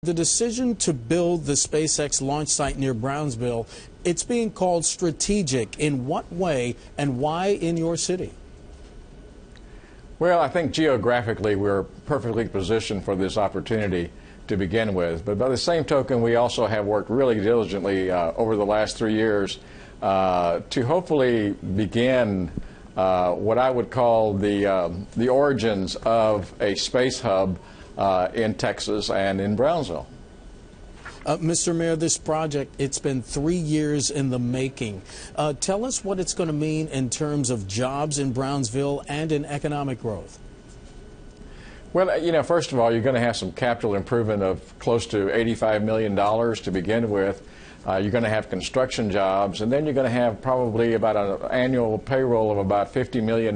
The decision to build the SpaceX launch site near Brownsville, it's being called strategic. In what way and why in your city? Well, I think geographically we're perfectly positioned for this opportunity to begin with. But by the same token, we also have worked really diligently over the last 3 years to hopefully begin what I would call the origins of a space hub in Texas and in Brownsville. Mr. Mayor, this project, it's been 3 years in the making. Tell us what it's going to mean in terms of jobs in Brownsville and in economic growth. Well, you know, first of all, you're going to have some capital improvement of close to $85 million to begin with. You're going to have construction jobs, and then you're going to have probably about an annual payroll of about $50 million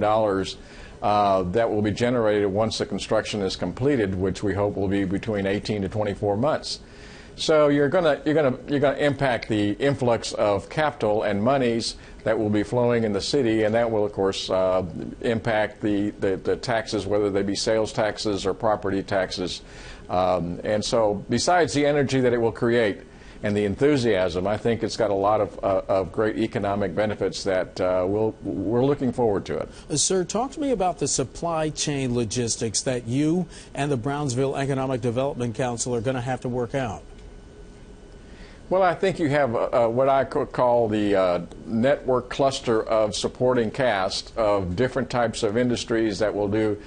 that will be generated once the construction is completed, which we hope will be between 18 to 24 months. So you're going to impact the influx of capital and monies that will be flowing in the city, and that will, of course, impact the taxes, whether they be sales taxes or property taxes. And so, besides the energy that it will create and the enthusiasm, I think it's got a lot of great economic benefits that we're looking forward to it. Sir, talk to me about the supply chain logistics that you and the Brownsville Economic Development Council are going to have to work out. Well, I think you have what I could call the network cluster of supporting cast of different types of industries that will do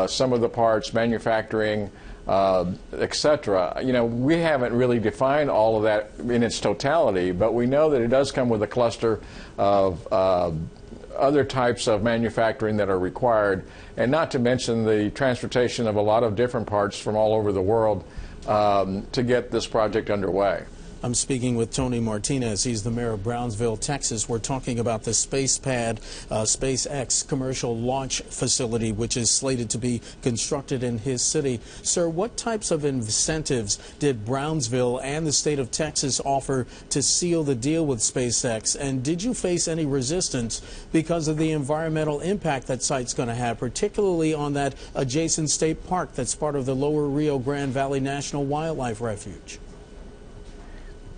some of the parts, manufacturing, etc. You know, we haven't really defined all of that in its totality, but we know that it does come with a cluster of other types of manufacturing that are required, and not to mention the transportation of a lot of different parts from all over the world to get this project underway. I'm speaking with Tony Martinez. He's the mayor of Brownsville, Texas. We're talking about the SpaceX commercial launch facility, which is slated to be constructed in his city. Sir, what types of incentives did Brownsville and the state of Texas offer to seal the deal with SpaceX? And did you face any resistance because of the environmental impact that site's going to have, particularly on that adjacent state park that's part of the Lower Rio Grande Valley National Wildlife Refuge?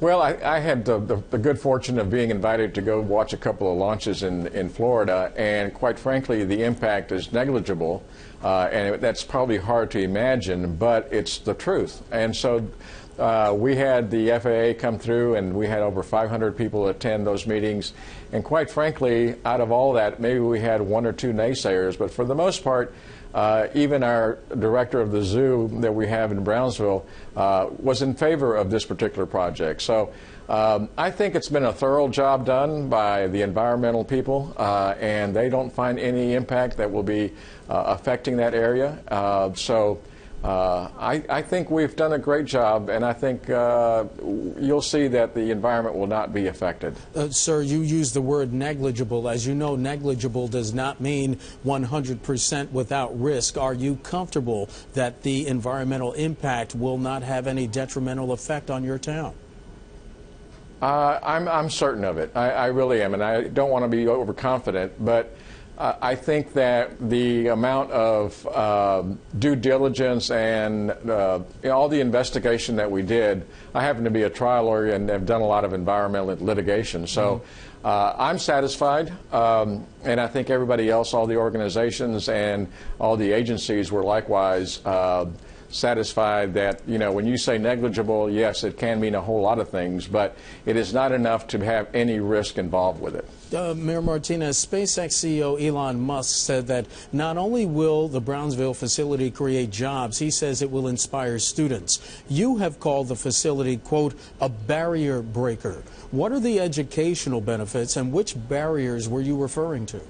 Well, I had the good fortune of being invited to go watch a couple of launches in Florida, and quite frankly, the impact is negligible, and that's probably hard to imagine, but it's the truth. And so we had the FAA come through, and we had over 500 people attend those meetings, and quite frankly, out of all that, maybe we had 1 or 2 naysayers, but for the most part, even our director of the zoo that we have in Brownsville was in favor of this particular project. So I think it's been a thorough job done by the environmental people, and they don't find any impact that will be affecting that area. I think we've done a great job, and I think you'll see that the environment will not be affected. Sir, you use the word negligible. As you know, negligible does not mean 100% without risk. Are you comfortable that the environmental impact will not have any detrimental effect on your town? I'm certain of it. I really am, and I don't want to be overconfident, but I think that the amount of due diligence and all the investigation that we did, I happen to be a trial lawyer and have done a lot of environmental litigation. So I'm satisfied, and I think everybody else, all the organizations and all the agencies were likewise satisfied that, you know, when you say negligible, yes, it can mean a whole lot of things, but it is not enough to have any risk involved with it. Mayor Martinez, SpaceX CEO Elon Musk said that not only will the Brownsville facility create jobs, he says it will inspire students. You have called the facility, quote, a barrier breaker. What are the educational benefits, and which barriers were you referring to?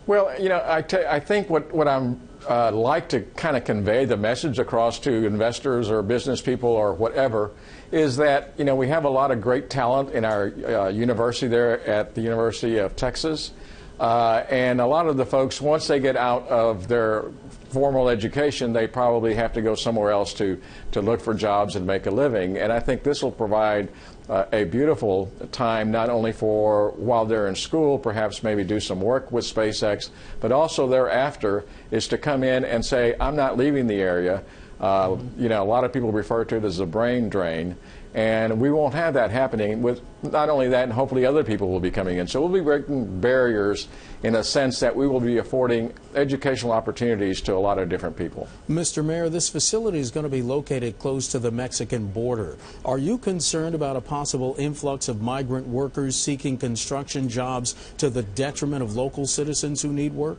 Well, you know, I think what I'm like to kind of convey the message across to investors or business people or whatever is that, you know, we have a lot of great talent in our university there at the University of Texas, and a lot of the folks, once they get out of their formal education, they probably have to go somewhere else to look for jobs and make a living. And I think this will provide a beautiful time, not only for while they're in school, perhaps maybe do some work with SpaceX, but also thereafter is to come in and say, I'm not leaving the area. You know, a lot of people refer to it as a brain drain. And we won't have that happening with not only that, and hopefully other people will be coming in. So we'll be breaking barriers in a sense that we will be affording educational opportunities to a lot of different people. Mr. Mayor, this facility is going to be located close to the Mexican border. Are you concerned about a possible influx of migrant workers seeking construction jobs to the detriment of local citizens who need work?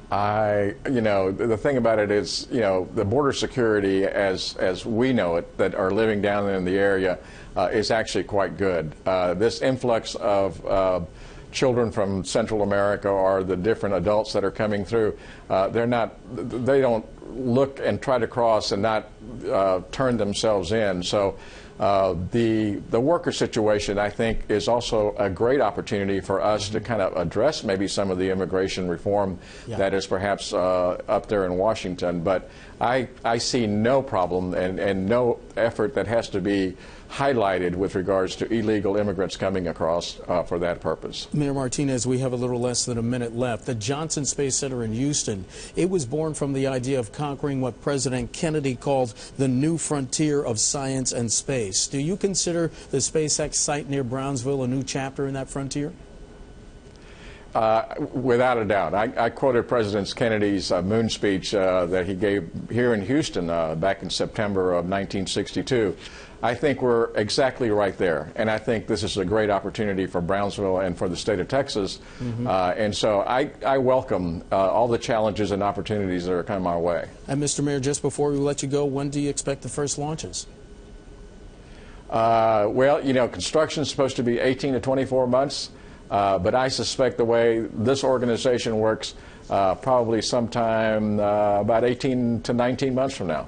You know, the thing about it is, you know, the border security as we know it, that are living down in the area, is actually quite good. This influx of children from Central America or the different adults that are coming through, they don't look and try to cross and not turn themselves in. So the worker situation, I think, is also a great opportunity for us to kind of address maybe some of the immigration reform that is perhaps up there in Washington. But I see no problem and no effort that has to be highlighted with regards to illegal immigrants coming across for that purpose. Mayor Martinez, we have a little less than a minute left. The Johnson Space Center in Houston, it was born from the idea of conquering what President Kennedy called the new frontier of science and space. Do you consider the SpaceX site near Brownsville a new chapter in that frontier? Without a doubt. I quoted President Kennedy's moon speech that he gave here in Houston back in September of 1962. I think we're exactly right there, and I think this is a great opportunity for Brownsville and for the state of Texas. And so I welcome all the challenges and opportunities that are coming our way. And Mr. Mayor, just before we let you go, when do you expect the first launches? Well, you know, construction is supposed to be 18 to 24 months. But I suspect the way this organization works, probably sometime about 18 to 19 months from now.